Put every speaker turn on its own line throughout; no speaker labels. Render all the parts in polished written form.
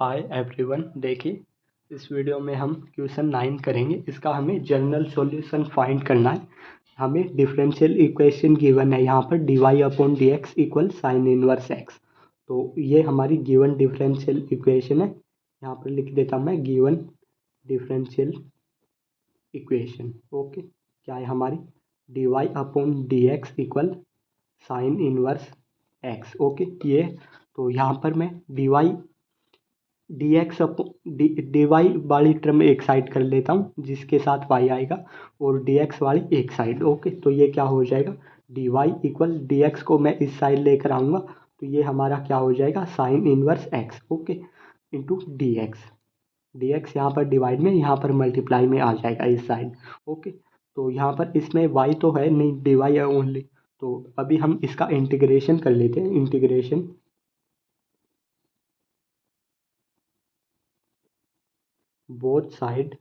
Hi everyone, देखिए इस video में हम क्वेश्चन 9 करेंगे। इसका हमें जनरल सॉल्यूशन फाइंड करना है। हमें डिफरेंशियल इक्वेशन गिवन है यहाँ पर dy/dx equal sine inverse x। तो ये हमारी गिवन डिफरेंशियल इक्वेशन है। यहाँ पर लिख देता हूँ मैं गिवन डिफरेंशियल इक्वेशन। ओके, क्या है हमारी dy/dx equal sine inverse x। Okay, ये तो यहाँ पर मैं dy वाली टर्म एक साइड कर लेता हूँ जिसके साथ y आएगा और dx वाली एक साइड। ओके, तो ये क्या हो जाएगा dy इक्वल dx को मैं इस साइड लेकर आऊँगा तो ये हमारा क्या हो जाएगा sign inverse x। Okay, into dx यहाँ पर डिवाइड में, यहाँ पर मल्टीप्लाई में आ जाएगा इस साइड। ओके, तो यहाँ पर इसमें y तो है नहीं, dy है ओनली। तो अभी हम इसका इंटीग्रेशन कर लेते हैं। इंटीग्रेशन बोथ साइड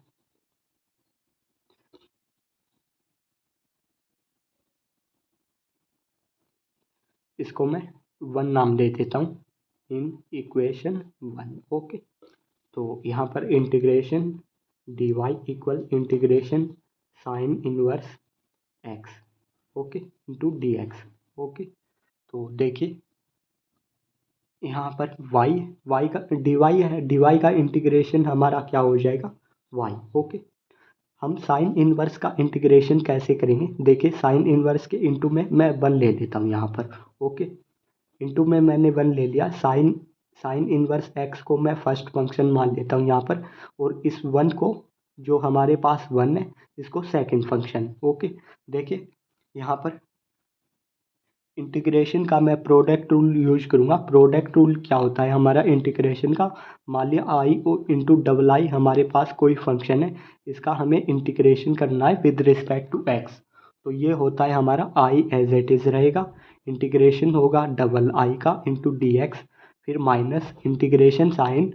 इसको मैं 1 नाम दे देता हूँ इन इक्वेशन 1। ओके, तो यहाँ पर integration dy equal integration sine inverse x। Okay, into dx। Okay, तो देखिए यहाँ पर y का dy है, dy का इंटीग्रेशन हमारा क्या हो जाएगा y। ओके, हम साइन इनवर्स का इंटीग्रेशन कैसे करेंगे, देखिए साइन इनवर्स के इंटू में मैं 1 ले लेता हूँ यहाँ पर। ओके, इंटू में मैंने 1 ले लिया। साइन इनवर्स x को मैं फर्स्ट फंक्शन मान लेता हूँ यहाँ पर, और इस 1 को जो हमारे पास 1 है इसको सेकंड फंक्शन। ओके, देखिए यहाँ पर इंटीग्रेशन का मैं प्रोडक्ट रूल यूज करूँगा। प्रोडक्ट रूल क्या होता है हमारा इंटीग्रेशन का, मान लिया आई और इंटू डबल आई हमारे पास कोई फंक्शन है, इसका हमें इंटीग्रेशन करना है विद रिस्पेक्ट टू एक्स। तो ये होता है हमारा आई एज इट इज़ रहेगा, इंटीग्रेशन होगा डबल आई का इंटू डी एक्स, फिर माइनस इंटीग्रेशन साइन,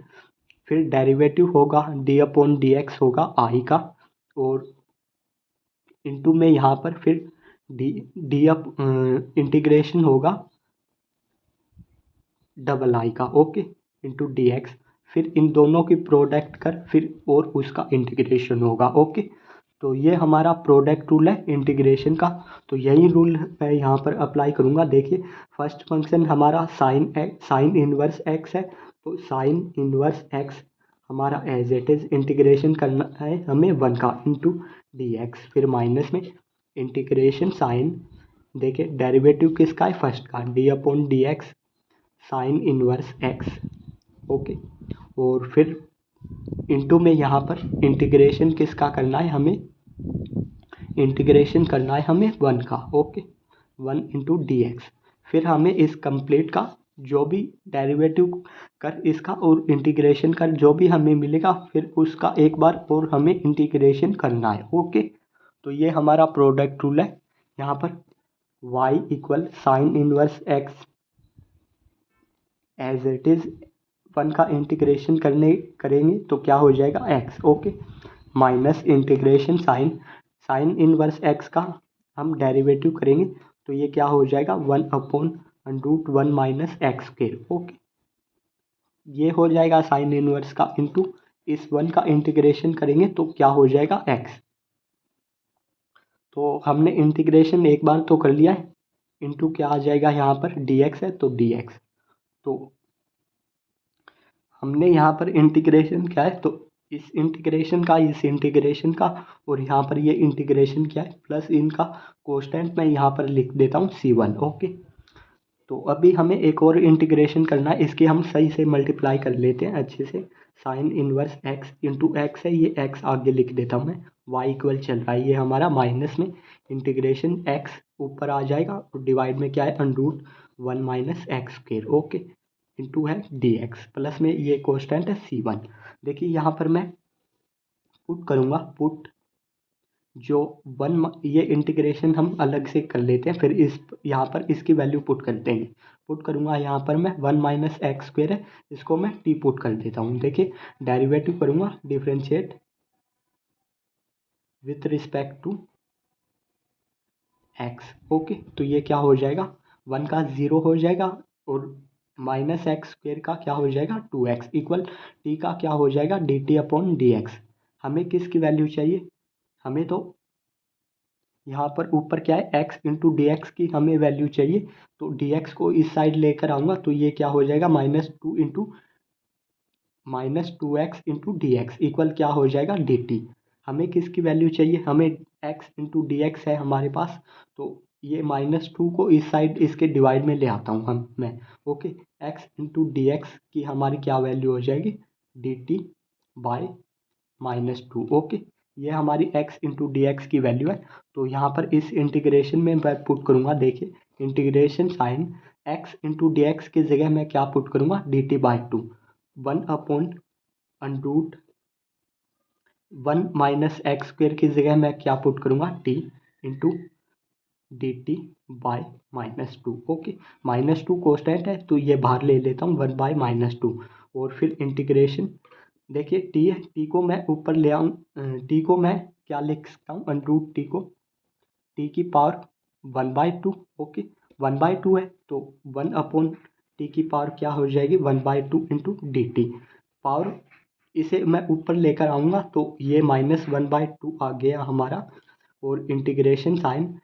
फिर डेरिवेटिव होगा d/dx होगा आई का, और इंटू में यहाँ पर फिर डी डी अप इंटीग्रेशन होगा डबल आई का। ओके, इंटू डी एक्स, फिर इन दोनों की प्रोडक्ट कर फिर और उसका इंटीग्रेशन होगा। ओके, तो ये हमारा प्रोडक्ट रूल है इंटीग्रेशन का। तो यही रूल मैं यहाँ पर अप्लाई करूँगा। देखिए फर्स्ट फंक्शन हमारा साइन इनवर्स एक्स है, तो साइन इनवर्स एक्स हमारा एज इट इज़ इंटीग्रेशन करना है हमें 1 का इंटू डी एक्स, फिर माइनस में इंटीग्रेशन साइन, देखिए डेरिवेटिव किसका है फर्स्ट का d/dx sine inverse x. Okay, और फिर इंटू में यहाँ पर इंटीग्रेशन किसका करना है हमें, इंटीग्रेशन करना है हमें 1 का। ओके, 1 इंटू डी एक्स, फिर हमें इस कंप्लीट का जो भी डेरिवेटिव कर इसका और इंटीग्रेशन कर जो भी हमें मिलेगा फिर उसका एक बार और हमें इंटीग्रेशन करना है। ओके, तो ये हमारा प्रोडक्ट रूल है। यहाँ पर y equal sine inverse x as it is 1 का इंटीग्रेशन करेंगे तो क्या हो जाएगा x। Okay, minus integration sine inverse x का हम डेरिवेटिव करेंगे तो ये क्या हो जाएगा 1/√1 माइनस एक्स के। ओके, ये हो जाएगा साइन इनवर्स का, इंटू इस 1 का इंटीग्रेशन करेंगे तो क्या हो जाएगा x। तो हमने इंटीग्रेशन एक बार तो कर लिया है, इंटू क्या आ जाएगा यहाँ पर dx है तो dx। तो हमने यहाँ पर इंटीग्रेशन क्या है, तो इस इंटीग्रेशन का और यहाँ पर ये इंटीग्रेशन क्या है प्लस इनका कोस्टेंट मैं यहाँ पर लिख देता हूँ c1। ओके, तो अभी हमें एक और इंटीग्रेशन करना है, इसकी हम सही से मल्टीप्लाई कर लेते हैं अच्छे से। Sign inverse x into x है, ये x आगे लिख देता हूँ मैं, y इक्वल चल रहा है ये हमारा माइनस में इंटीग्रेशन x ऊपर आ जाएगा और डिवाइड में क्या है √1 minus x square. Okay, into है dx, प्लस में ये कोस्टेंट है c1। देखिए यहाँ पर मैं पुट करूँगा, पुट जो 1 ये इंटीग्रेशन हम अलग से कर लेते हैं, फिर इस यहाँ पर इसकी वैल्यू पुट कर देंगे। पुट करूँगा यहाँ पर मैं 1 माइनस एक्स स्क्वायर है, इसको मैं टी पुट कर देता हूँ। देखिए डेरिवेटिव करूँगा differentiate with respect to X. Okay, तो ये क्या हो जाएगा 1 का 0 हो जाएगा और माइनस एक्स स्क्वेयर का क्या हो जाएगा 2x इक्वल टी का क्या हो जाएगा dt/dx। हमें किसकी वैल्यू चाहिए, हमें तो यहाँ पर ऊपर क्या है x इंटू डी एक्स की हमें वैल्यू चाहिए। तो dx को इस साइड लेकर आऊँगा तो ये क्या हो जाएगा -2x into D x equal क्या हो जाएगा dt। हमें किसकी वैल्यू चाहिए, हमें x इंटू डी एक्स है हमारे पास। तो ये -2 को इस साइड इसके डिवाइड में ले आता हूँ मैं। Okay, x into D X की हमारी क्या वैल्यू हो जाएगी dt/-2। ओके, ये हमारी x इंटू डी एक्स की वैल्यू है। तो यहाँ पर इस इंटीग्रेशन में मैं पुट करूँगा, देखिए integration sine x into D X की जगह मैं क्या पुट करूँगा dt/2। 1 माइनस एक्स स्क्वेयर की जगह मैं क्या पुट करूँगा t into dt/-2। Okay, -2 constant है तो ये बाहर ले लेता हूँ 1/-2। और फिर इंटीग्रेशन देखिए टी है, टी को मैं ऊपर ले आऊँ, टी को मैं क्या लिख सकता हूँ अंडरूट टी को टी की पावर 1/2। ओके, 1/2 है तो 1/टी की पावर क्या हो जाएगी 1/2 इंटू डी टी पावर। इसे मैं ऊपर लेकर आऊँगा तो ये -1/2 आ गया हमारा। और इंटीग्रेशन साइन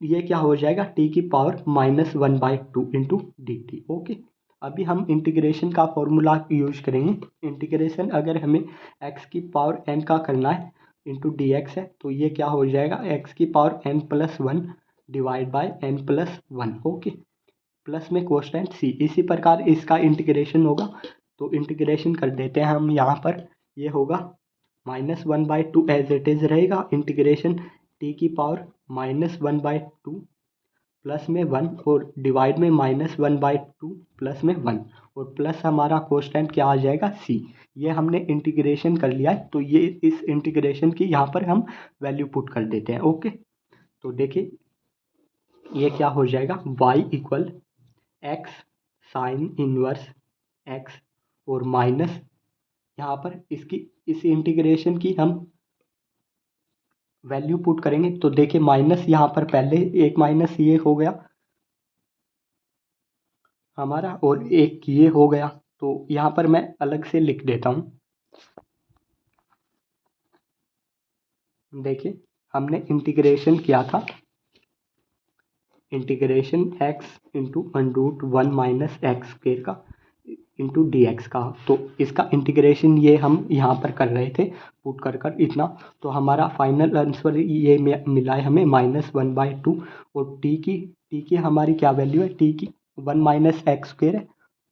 ये क्या हो जाएगा टी की power -1/2 into D T. Okay, अभी हम इंटीग्रेशन का फॉर्मूला यूज करेंगे। इंटीग्रेशन अगर हमें x की पावर n का करना है इंटू डी एक्स है तो ये क्या हो जाएगा x की power n+1 divide by n+1। Okay, plus में कोस्टेंट c, इसी प्रकार इसका इंटीग्रेशन होगा। तो इंटीग्रेशन कर देते हैं हम यहाँ पर, ये होगा -1/2 एज इट इज रहेगा। इंटीग्रेशन टी की पावर -1/2 प्लस में 1 और डिवाइड में -1/2 प्लस में 1 और प्लस हमारा कोस्टेंट क्या आ जाएगा c। ये हमने इंटीग्रेशन कर लिया है तो ये इस इंटीग्रेशन की यहाँ पर हम वैल्यू पुट कर देते हैं। ओके, तो देखिए ये क्या हो जाएगा y equal x sign inverse x और माइनस यहाँ पर इसकी इस इंटीग्रेशन की हम वैल्यू पुट करेंगे। तो देखिए माइनस यहाँ पर पहले एक माइनस ये हो गया हमारा और एक ये हो गया। तो यहाँ पर मैं अलग से लिख देता हूँ। देखिए हमने इंटीग्रेशन किया था integration x into √1 minus x square का इंटू डी एक्स का। तो इसका इंटीग्रेशन ये हम यहाँ पर कर रहे थे पुट कर इतना। तो हमारा फाइनल आंसर ये मिला है हमें -1/2। और टी की हमारी क्या वैल्यू है टी की 1 माइनस एक्स स्क्वेयर है।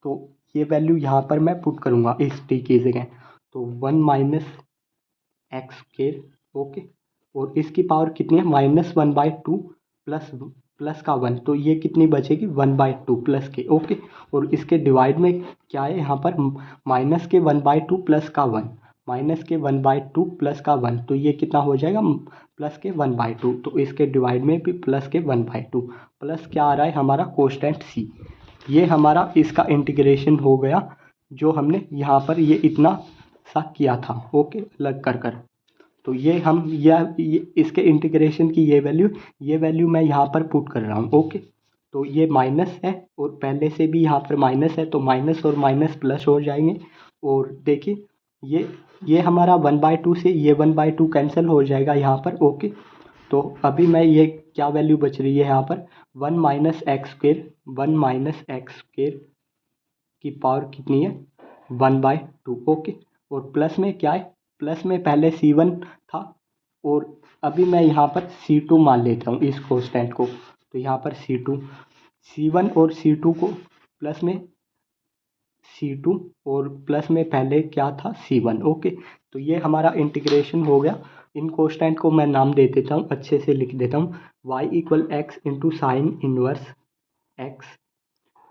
तो ये वैल्यू यहाँ पर मैं पुट करूँगा इस टी की जगह। तो 1 माइनस एक्स स्क्वेयर। ओके, और इसकी पावर कितनी है -1/2 प्लस का 1। तो ये कितनी बचेगी 1/2 प्लस के। ओके, और इसके डिवाइड में क्या है यहाँ पर माइनस के 1/2 प्लस का 1 माइनस के 1/2 प्लस का 1। तो ये कितना हो जाएगा प्लस के 1/2। तो इसके डिवाइड में भी प्लस के 1/2 प्लस क्या आ रहा है हमारा कोस्टेंट सी। ये हमारा इसका इंटीग्रेशन हो गया जो हमने यहाँ पर ये इतना सा किया था। ओके, अलग कर तो ये हम ये इसके इंटीग्रेशन की ये वैल्यू मैं यहाँ पर पुट कर रहा हूँ। ओके, तो ये माइनस है और पहले से भी यहाँ पर माइनस है तो माइनस और माइनस प्लस हो जाएंगे। और देखिए ये हमारा 1/2 से ये 1/2 कैंसिल हो जाएगा यहाँ पर। ओके, तो अभी मैं ये क्या वैल्यू बच रही है यहाँ पर 1 माइनस एक्स स्क्वेयर की पावर कितनी है 1/2। ओके, और प्लस में क्या है प्लस में पहले C1 था और अभी मैं यहाँ पर C2 मान लेता हूँ इस कोस्टेंट को। तो यहाँ पर C2 C1 और C2 को प्लस में C2 और प्लस में पहले क्या था C1। ओके, तो ये हमारा इंटीग्रेशन हो गया। इन कोस्टेंट को मैं नाम दे देता हूँ, अच्छे से लिख देता हूँ y equal x into sine inverse x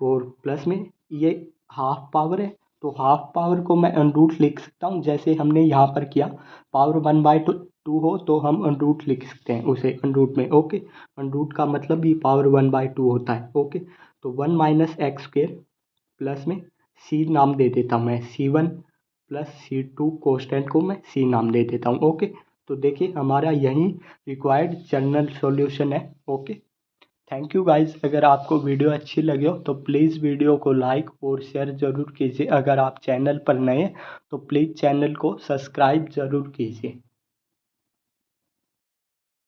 और प्लस में ये हाफ पावर है तो हाफ पावर को मैं अनरूट लिख सकता हूँ जैसे हमने यहाँ पर किया। पावर 1/2 हो तो हम अनरूट लिख सकते हैं उसे अनरूट में। ओके, अनरूट का मतलब भी पावर 1/2 होता है। ओके, तो 1 माइनस एक्स स्क्वेयर प्लस में सी नाम दे देता हूँ मैं C1 प्लस C2 कोस्टेंट को मैं C नाम दे देता हूँ। ओके, तो देखिए हमारा यही रिक्वायर्ड जनरल सॉल्यूशन है। Okay, thank you guys. अगर आपको वीडियो अच्छी लगे हो तो प्लीज़ वीडियो को लाइक और शेयर ज़रूर कीजिए। अगर आप चैनल पर नए तो प्लीज़ चैनल को सब्सक्राइब ज़रूर कीजिए।